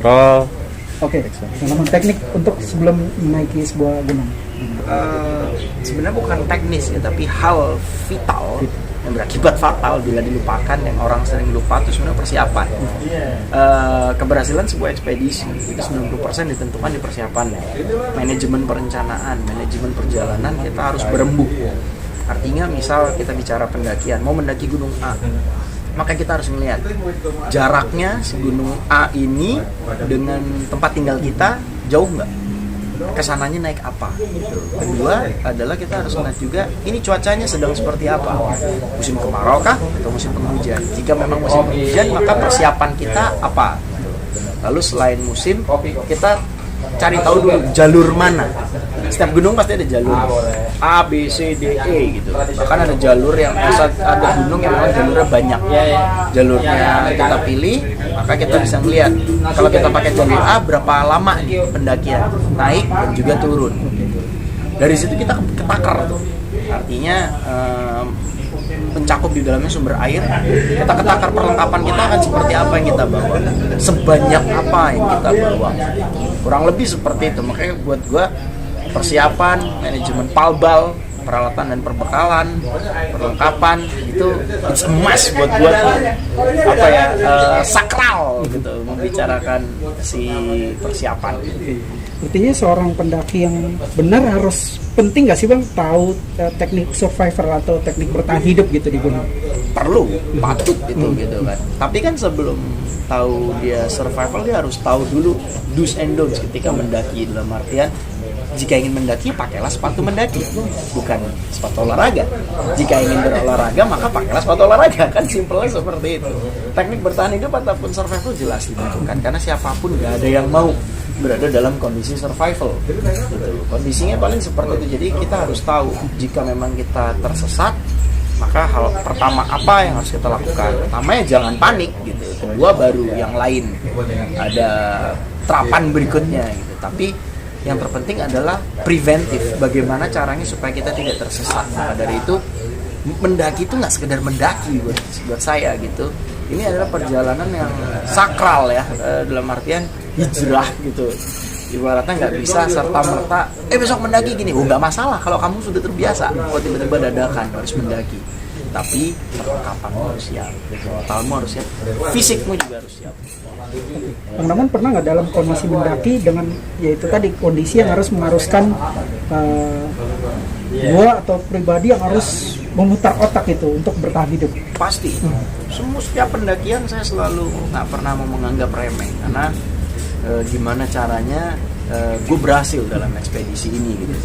scroll. Oke, pengalaman teknik untuk sebelum menaiki sebuah gunung. Sebenarnya bukan teknis ya, tapi hal vital yang berakibat fatal bila dilupakan, yang orang sering lupa itu sebenarnya persiapan. Keberhasilan sebuah ekspedisi itu 90% ditentukan di persiapannya. Manajemen perencanaan, manajemen perjalanan kita harus berembuk. Artinya misal kita bicara pendakian, mau mendaki gunung A, maka kita harus melihat jaraknya si gunung A ini dengan tempat tinggal kita jauh nggak? Kesananya naik apa? Gitu. Kedua adalah kita harus melihat juga ini cuacanya sedang seperti apa? Musim kemarau kah atau musim penghujan? Jika memang musim penghujan, maka persiapan kita apa? Lalu selain musim, kita cari tahu dulu jalur mana. Setiap gunung pasti ada jalur A, B, C, D, E gitu. Bahkan ada jalur yang ada gunung yang memang jalurnya banyak. Jalurnya kita pilih, maka kita bisa melihat kalau kita pakai jalur A berapa lama nih pendakian naik dan juga turun. Dari situ kita ketakar tuh. Artinya mencakup di dalamnya sumber air, kita ketakar perlengkapan kita akan seperti apa yang kita bawa, sebanyak apa yang kita bawa, kurang lebih seperti itu. Makanya buat gua persiapan, manajemen palbal, peralatan dan perbekalan, perlengkapan itu it's a must buat gua tuh apa ya, sakral gitu membicarakan si persiapan. Artinya seorang pendaki yang benar harus penting nggak sih Bang tahu teknik survivor atau teknik bertahan hidup gitu di gunung? Perlu, patut gitu kan. Tapi kan sebelum tahu dia survival, dia harus tahu dulu do's and don'ts ketika mendaki. Dalam artian, jika ingin mendaki, pakailah sepatu mendaki, bukan sepatu olahraga. Jika ingin berolahraga, maka pakailah sepatu olahraga. Kan simpelnya seperti itu. Teknik bertahan hidup ataupun survival jelas dibutuhkan, karena siapapun nggak ada yang mau berada dalam kondisi survival gitu. Kondisinya paling seperti itu. Jadi kita harus tahu jika memang kita tersesat, maka hal pertama apa yang harus kita lakukan. Pertama ya jangan panik gitu. Kedua baru yang lain ada terapan berikutnya gitu. Tapi yang terpenting adalah preventif. Bagaimana caranya supaya kita tidak tersesat. Maka dari itu mendaki itu nggak sekedar mendaki buat saya gitu. Ini adalah perjalanan yang sakral ya, dalam artian hijrah gitu. Ibaratnya nggak bisa serta-merta besok mendaki gini. Nggak masalah kalau kamu sudah terbiasa. Kalau tiba-tiba dadakan harus mendaki. Tapi perlengkapanmu harus siap, mentalmu harus siap, fisikmu juga harus siap. Bang Daman pernah nggak dalam kondisi mendaki dengan yaitu tadi kondisi yang harus mengharuskan gua atau pribadi yang harus memutar otak itu untuk bertahan hidup? Pasti. Setiap pendakian saya selalu nggak pernah mau menganggap remeh, karena gimana caranya gue berhasil dalam ekspedisi ini gitu.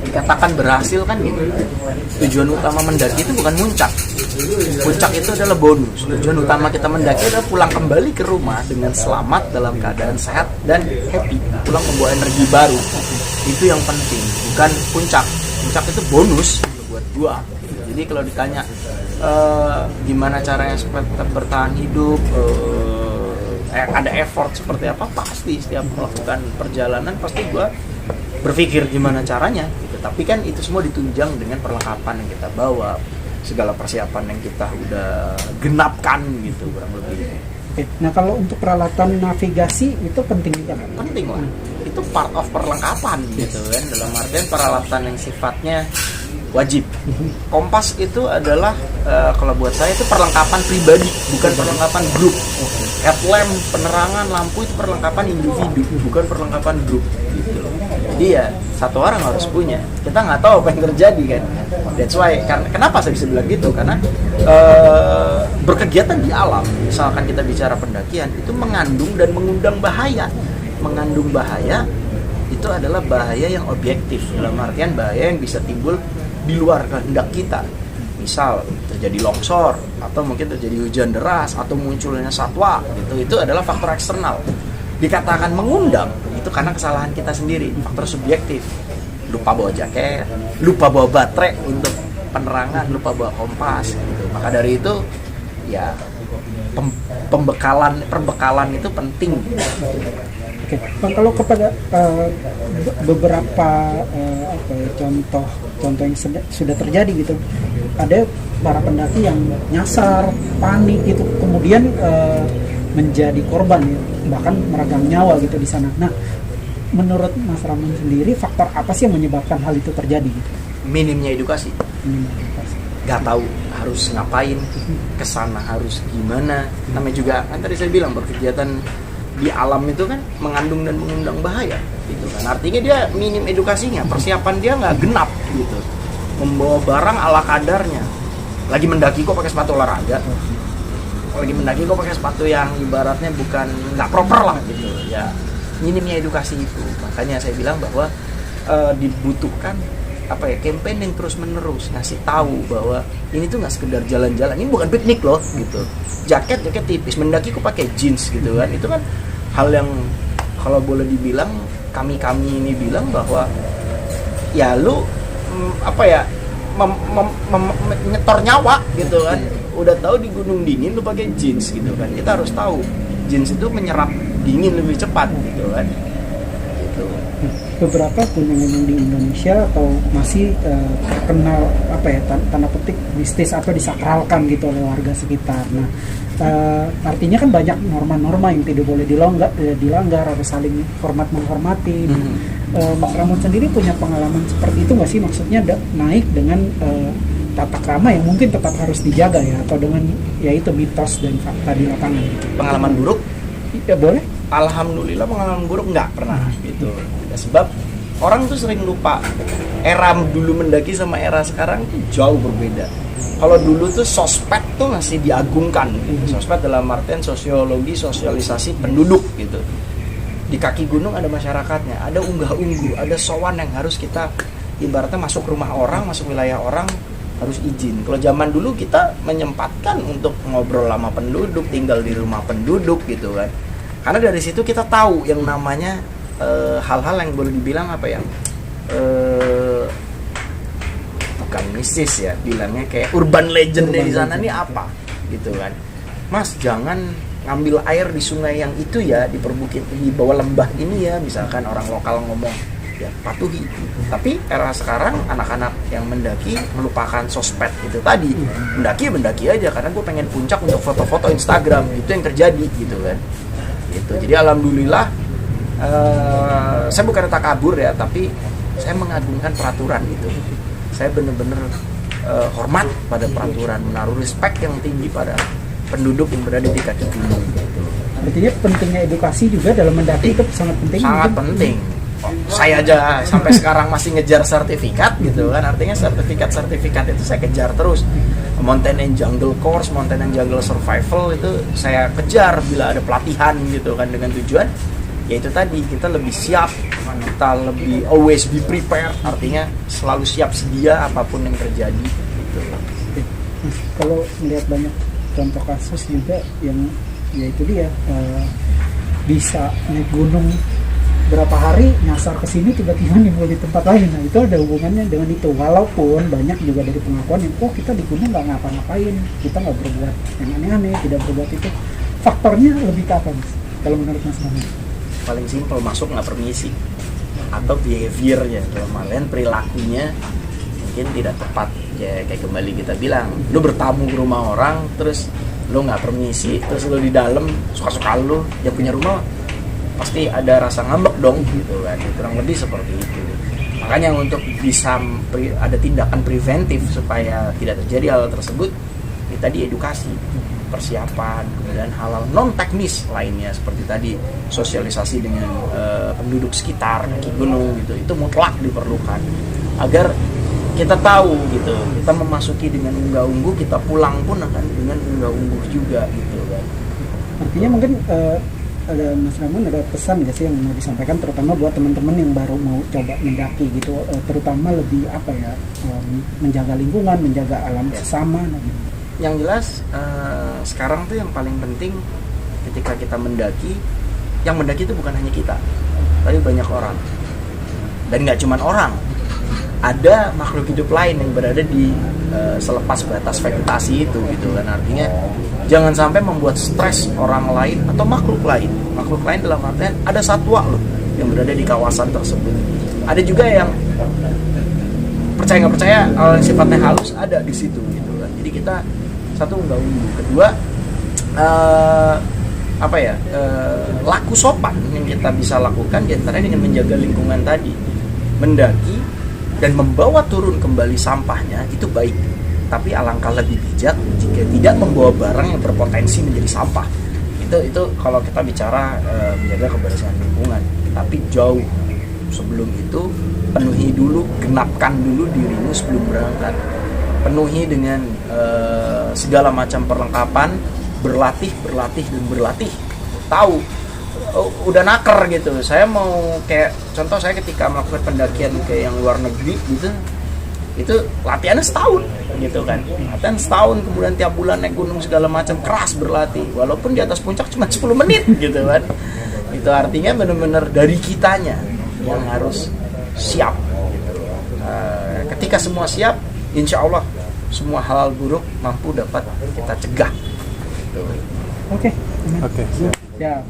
Dikatakan berhasil kan gitu. Tujuan utama mendaki itu bukan muncak. Puncak itu adalah bonus. Tujuan utama kita mendaki adalah pulang kembali ke rumah dengan selamat, dalam keadaan sehat dan happy. Pulang membawa energi baru. Itu yang penting, bukan puncak. Puncak itu bonus buat gua. Jadi kalau ditanya gimana caranya supaya tetap bertahan hidup, ada effort seperti apa, pasti setiap melakukan perjalanan pasti gua berpikir gimana caranya gitu. Tapi kan itu semua ditunjang dengan perlengkapan yang kita bawa, segala persiapan yang kita udah genapkan gitu kurang lebih. Oke. Nah kalau untuk peralatan navigasi itu penting juga kan? Penting lah, itu part of perlengkapan gitu kan. Dalam artian peralatan yang sifatnya wajib. Kompas itu adalah kalau buat saya itu perlengkapan pribadi, bukan perlengkapan grup. Headlamp, penerangan, lampu itu perlengkapan individu, bukan perlengkapan grup gitu. Jadi ya satu orang harus punya. Kita nggak tahu apa yang terjadi kan. That's why. Kenapa saya bisa bilang gitu? Karena berkegiatan di alam, misalkan kita bicara pendakian, itu mengandung dan mengundang bahaya. Mengandung bahaya itu adalah bahaya yang objektif, dalam artian bahaya yang bisa timbul di luar kehendak kita. Misal terjadi longsor, atau mungkin terjadi hujan deras, atau munculnya satwa gitu. Itu adalah faktor eksternal. Dikatakan mengundang itu karena kesalahan kita sendiri, faktor subjektif. Lupa bawa jaket, lupa bawa baterai untuk penerangan, lupa bawa kompas gitu. Maka dari itu ya perbekalan itu penting. Oke, Bang, kalau kepada beberapa contoh yang sudah terjadi gitu, ada para pendaki yang nyasar, panik gitu, kemudian menjadi korban ya, bahkan meregang nyawa gitu di sana. Nah, menurut Mas Ramon sendiri faktor apa sih yang menyebabkan hal itu terjadi gitu? Minimnya edukasi. Edukasi. Gak tahu harus ngapain, kesana harus gimana. Namanya juga kan tadi saya bilang berkegiatan di alam itu kan mengandung dan mengundang bahaya gitu kan. Artinya dia minim edukasinya, persiapan dia nggak genap gitu. Membawa barang ala kadarnya. Lagi mendaki kok pakai sepatu olahraga. Lagi mendaki kok pakai sepatu yang ibaratnya bukan nggak proper lah gitu ya. Minimnya edukasi itu. Makanya saya bilang bahwa dibutuhkan apa ya, campaign yang terus menerus ngasih tahu bahwa ini tuh nggak sekedar jalan-jalan, ini bukan piknik loh gitu. Jaket tipis, mendaki kok pakai jeans gitu kan. Itu kan hal yang kalau boleh dibilang kami ini bilang bahwa ya lu apa ya nyetor nyawa gitu kan. Udah tahu di gunung dingin lu pakai jeans gitu kan. Kita harus tahu jeans itu menyerap dingin lebih cepat gitu kan. Gitu. Beberapa gunung-gunung di Indonesia atau masih terkenal apa ya, tanda petik mistis atau disakralkan gitu oleh warga sekitar. Nah, artinya kan banyak norma-norma yang tidak boleh dilanggar, harus saling hormat menghormati. Mas Ramon sendiri punya pengalaman seperti itu nggak sih? Maksudnya naik dengan tata krama yang mungkin tetap harus dijaga ya, atau dengan yaitu mitos dan fakta di lapangan. Pengalaman buruk? Ya boleh. Alhamdulillah pengalaman buruk nggak pernah gitu. Ya, sebab orang tuh sering lupa era dulu mendaki sama era sekarang tuh jauh berbeda. Kalau dulu tuh sospek tuh masih diagungkan gitu. Sospek dalam artian sosiologi, sosialisasi penduduk gitu. Di kaki gunung ada masyarakatnya, ada unggah-ungguh, ada sowan yang harus kita ibaratnya masuk rumah orang, masuk wilayah orang harus izin. Kalau zaman dulu kita menyempatkan untuk ngobrol sama penduduk, tinggal di rumah penduduk gitu kan. Karena dari situ kita tahu yang namanya hal-hal yang boleh dibilang apa ya, bukan mistis ya, bilangnya kayak urban legend di sana nih apa gitu kan. Mas jangan ngambil air di sungai yang itu ya, di perbukit di bawah lembah ini ya, misalkan orang lokal ngomong ya patuhi. Tapi era sekarang anak-anak yang mendaki melupakan sosmed itu tadi. Mendaki aja karena gue pengen puncak untuk foto-foto Instagram, itu yang terjadi gitu kan. Gitu. Jadi alhamdulillah saya bukan takabur ya, tapi saya mengagungkan peraturan gitu. Saya benar-benar hormat pada peraturan, menaruh respect yang tinggi pada penduduk yang berada di kaki gunung gitu. Artinya pentingnya edukasi juga dalam mendaki itu sangat penting. Sangat penting. Saya aja sampai sekarang masih ngejar sertifikat gitu kan. Artinya sertifikat itu saya kejar terus. Mountain and Jungle Course, Mountain and Jungle Survival itu saya kejar bila ada pelatihan gitu kan, dengan tujuan yaitu tadi kita lebih siap, kita lebih always be prepared, artinya selalu siap sedia apapun yang terjadi gitu. Kalau melihat banyak contoh kasus juga yang yaitu dia bisa naik gunung berapa hari nyasar ke sini tiba-tiba nimbul di tempat lain. Nah itu ada hubungannya dengan itu, walaupun banyak juga dari pengakuan yang kita di gunung nggak ngapa-ngapain, kita nggak berbuat yang aneh-aneh, tidak berbuat itu. Faktornya lebih ke apa Mas kalau menurut Mas Ramon? Paling simpel, masuk nggak permisi atau behaviornya, kemarin perilakunya mungkin tidak tepat ya. Kayak kembali kita bilang, lu bertamu ke rumah orang terus lu nggak permisi, terus lu di dalam suka-suka lu, yang punya rumah pasti ada rasa ngambek dong gitu kan. Kurang lebih seperti itu. Makanya untuk bisa ada tindakan preventif supaya tidak terjadi hal tersebut, kita diedukasi, persiapan, kemudian hal-hal non teknis lainnya seperti tadi sosialisasi dengan penduduk sekitar kaki gunung gitu, itu mutlak diperlukan agar kita tahu gitu, kita memasuki dengan unggah-ungguh, kita pulang pun akan dengan unggah-ungguh juga gitu kan. Artinya mungkin ada Mas Ramon, ada pesan nggak sih yang mau disampaikan terutama buat teman-teman yang baru mau coba mendaki gitu, terutama lebih apa ya, menjaga lingkungan, menjaga alam sesama gitu. Yang jelas sekarang tuh yang paling penting ketika kita mendaki, yang mendaki itu bukan hanya kita, tapi banyak orang, dan nggak cuma orang, ada makhluk hidup lain yang berada di selepas batas vegetasi itu gitu kan. Artinya jangan sampai membuat stres orang lain atau makhluk lain dalam artian ada satwa loh yang berada di kawasan tersebut. Ada juga yang percaya nggak percaya yang sifatnya halus ada di situ gitu kan. Jadi kita satu nggak unggu, kedua apa ya, laku sopan yang kita bisa lakukan diantaranya dengan menjaga lingkungan tadi. Mendaki dan membawa turun kembali sampahnya itu baik, tapi alangkah lebih bijak jika tidak membawa barang yang berpotensi menjadi sampah. Itu kalau kita bicara menjaga kebersihan lingkungan. Tapi jauh sebelum itu, penuhi dulu, genapkan dulu dirimu sebelum berangkat. Penuhi dengan segala macam perlengkapan, berlatih dan berlatih. Tahu, udah naker gitu. Saya mau kayak contoh, saya ketika melakukan pendakian ke yang luar negeri gitu, itu latihannya setahun gitu kan. Latihan setahun, kemudian tiap bulan naik gunung segala macam, keras berlatih. Walaupun di atas puncak cuma 10 menit gitu kan. Itu artinya benar-benar dari kitanya yang harus siap gitu. Ketika semua siap, insya Allah semua hal buruk mampu dapat kita cegah. Oke. Oke. Siap.